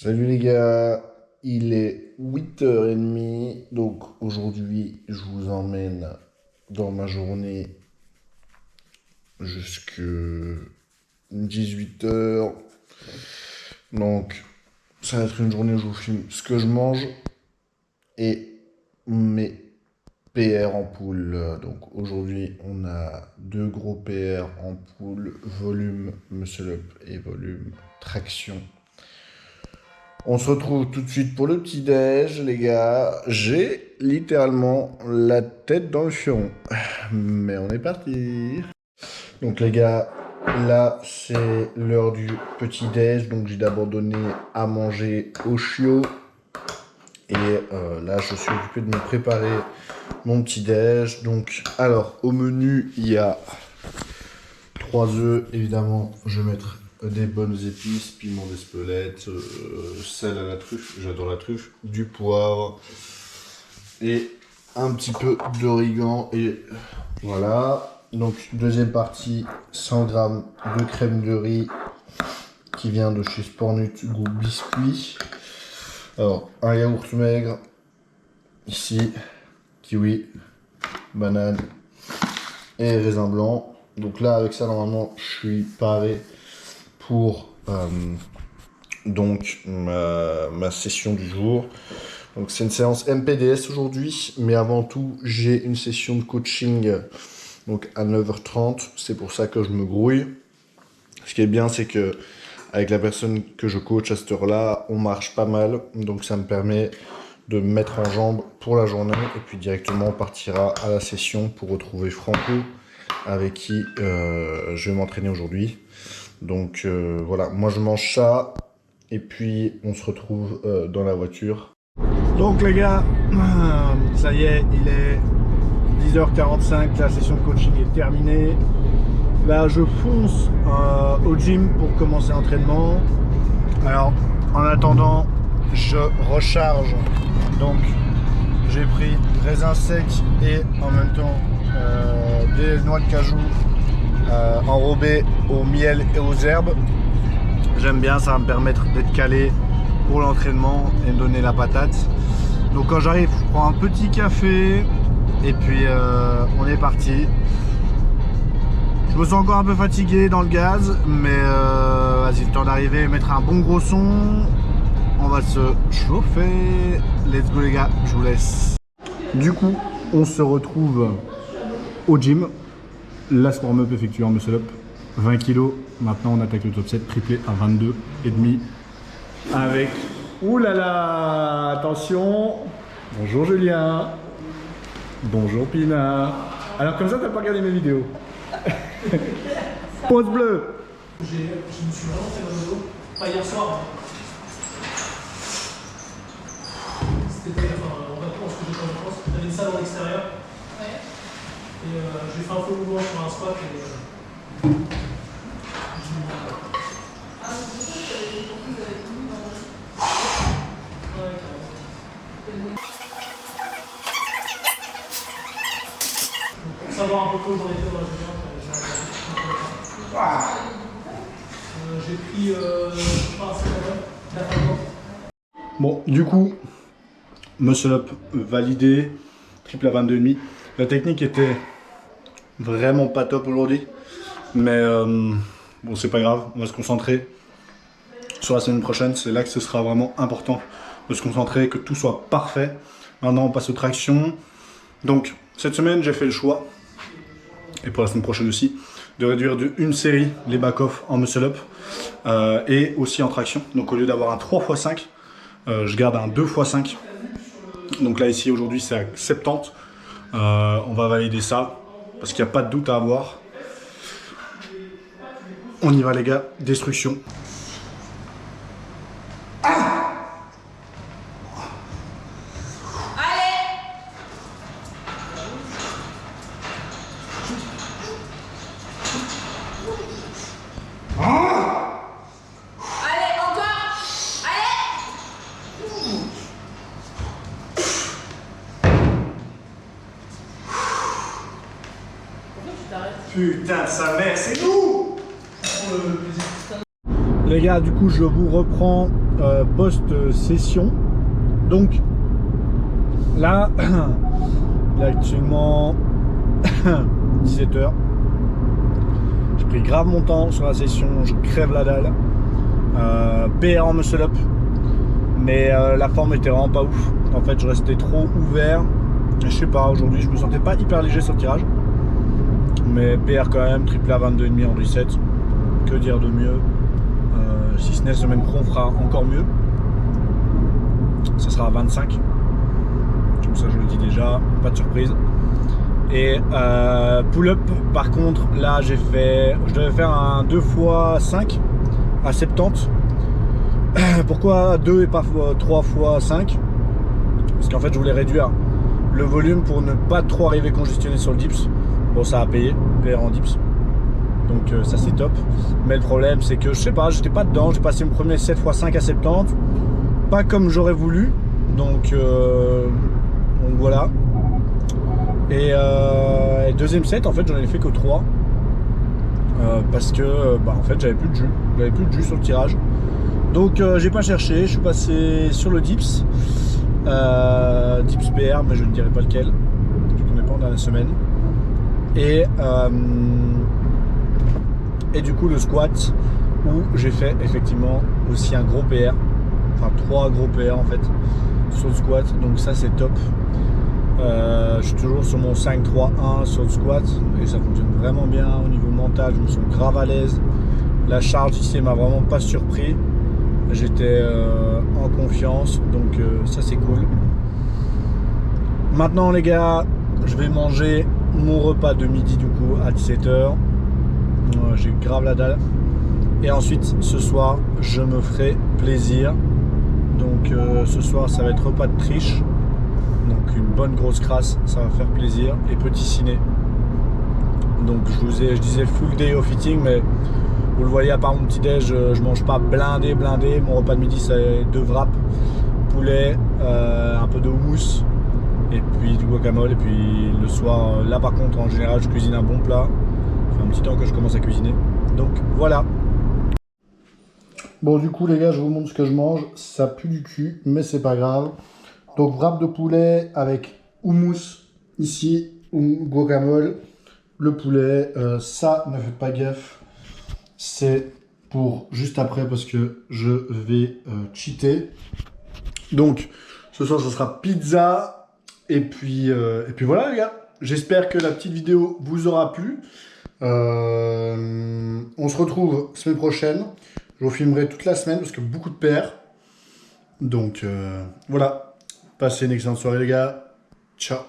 Salut les gars, il est 8h30, donc aujourd'hui je vous emmène dans ma journée jusque 18h. Donc ça va être une journée où je vous filme ce que je mange et mes PR en poule. Donc aujourd'hui on a deux gros PR en poule, volume muscle up et volume traction. On se retrouve tout de suite pour le petit-déj, les gars. J'ai littéralement la tête dans le fion. Mais on est parti. Donc, les gars, là, c'est l'heure du petit-déj. Donc, j'ai d'abord donné à manger au chiot. Et là, je suis occupé de me préparer mon petit-déj. Donc, alors, au menu, il y a 3 œufs, évidemment. Je vais mettre des bonnes épices, piment d'Espelette, sel à la truffe, j'adore la truffe, du poivre et un petit peu d'origan et voilà. Donc deuxième partie, 100 g de crème de riz qui vient de chez Spornut goût biscuit. Alors un yaourt maigre, ici, kiwi, banane et raisin blanc. Donc là avec ça normalement je suis paré pour donc ma session du jour. Donc c'est une séance MPDS aujourd'hui, mais avant tout j'ai une session de coaching donc à 9h30. C'est pour ça que je me grouille. Ce qui est bien, c'est que avec la personne que je coach à cette heure-là, on marche pas mal, donc ça me permet de me mettre en jambes pour la journée et puis directement on partira à la session pour retrouver Franco avec qui je vais m'entraîner aujourd'hui. Donc voilà, moi je mange ça et puis on se retrouve dans la voiture. Donc les gars, ça y est, il est 10h45, la session de coaching est terminée. Là je fonce au gym pour commencer l'entraînement. Alors en attendant, je recharge. Donc j'ai pris raisin sec et en même temps des noix de cajou enrobé au miel et aux herbes. J'aime bien, ça va me permettre d'être calé pour l'entraînement et me donner la patate. Donc quand j'arrive, je prends un petit café et puis on est parti. Je me sens encore un peu fatigué dans le gaz, mais vas-y, le temps d'arriver, mettre un bon gros son. On va se chauffer. Let's go les gars, je vous laisse. Du coup, on se retrouve au gym. La warm-up effectuée en muscle-up, 20 kg. Maintenant, on attaque le top 7 triplé à 22,5 avec... Ouh là là, attention. Bonjour Julien. Bonjour Pina. Alors comme ça, t'as pas regardé mes vidéos. Pause bleue. Je me suis vraiment fait mal au dos. Pas hier soir. C'était en vacances que j'étais en vacances. J'avais une salle en extérieur. Ouais. Et j'ai fait un faux mouvement sur un squat et pour savoir un peu comment j'en étais dans la junior, j'ai pris je pense la fin. Bon, du coup, muscle up validé, triple à 22,5. La technique était vraiment pas top aujourd'hui, mais bon, c'est pas grave, on va se concentrer sur la semaine prochaine. C'est là que ce sera vraiment important de se concentrer, que tout soit parfait. Maintenant, on passe aux tractions. Donc, cette semaine, j'ai fait le choix, et pour la semaine prochaine aussi, de réduire de une série les back-off en muscle-up et aussi en traction. Donc, au lieu d'avoir un 3x5, je garde un 2x5. Donc là, ici, aujourd'hui, c'est à 70. On va valider ça, parce qu'il n'y a pas de doute à avoir. On y va, les gars. Destruction. Putain de sa mère, c'est nous! Les gars, du coup, je vous reprends post-session. Donc là, il est actuellement 17h. J'ai pris grave mon temps sur la session, je crève la dalle. PR en muscle up, mais la forme était vraiment pas ouf. En fait, je restais trop ouvert. Je sais pas, aujourd'hui, je me sentais pas hyper léger sur le tirage. Mais PR quand même, triple A 22,5 en reset. Que dire de mieux? Si ce n'est semaine pro, on fera encore mieux. Ça sera à 25. Comme ça, je le dis déjà, pas de surprise. Et pull-up, par contre, là, je devais faire un 2x5 à 70. Pourquoi 2 et pas 3 x 5? Parce qu'en fait, je voulais réduire le volume pour ne pas trop arriver congestionné sur le dips. Bon, ça a payé, PR en dips. Donc ça c'est top. Mais le problème c'est que je sais pas, j'étais pas dedans. J'ai passé mon premier 7 x 5 à 70. Pas comme j'aurais voulu. Donc voilà. Et deuxième set, en fait, j'en ai fait que 3. Parce que en fait j'avais plus de jus. J'avais plus de jus sur le tirage. Donc j'ai pas cherché, je suis passé sur le dips. Dips PR, mais je ne dirai pas lequel. Du coup on est pas dans la semaine. Et du coup le squat où j'ai fait effectivement aussi un gros PR. Enfin 3 gros PR en fait sur le squat. Donc ça c'est top. Je suis toujours sur mon 5-3-1 sur le squat et ça fonctionne vraiment bien au niveau mental, je me sens grave à l'aise. La charge ici m'a vraiment pas surpris, j'étais en confiance, donc ça c'est cool. Maintenant les gars, je vais manger mon repas de midi du coup à 17h. J'ai grave la dalle. Et ensuite ce soir je me ferai plaisir. Donc ce soir ça va être repas de triche. Donc une bonne grosse crasse, ça va faire plaisir. Et petit ciné. Donc je disais full day of eating, mais vous le voyez à part mon petit déj, je mange pas blindé. Mon repas de midi c'est 2 wraps, poulet, un peu de houmous et puis du guacamole. Et puis le soir, là par contre en général je cuisine un bon plat. Ça fait un petit temps que je commence à cuisiner. Donc voilà. Bon, du coup, les gars, je vous montre ce que je mange. Ça pue du cul, mais c'est pas grave. Donc, wrap de poulet avec houmous ici, ou guacamole. Le poulet, ça, ne faites pas gaffe. C'est pour juste après parce que je vais cheater. Donc, ce soir, ça sera pizza. Et puis voilà, les gars. J'espère que la petite vidéo vous aura plu. On se retrouve semaine prochaine. Je vous filmerai toute la semaine parce que beaucoup de PR. Donc voilà. Passez une excellente soirée les gars. Ciao.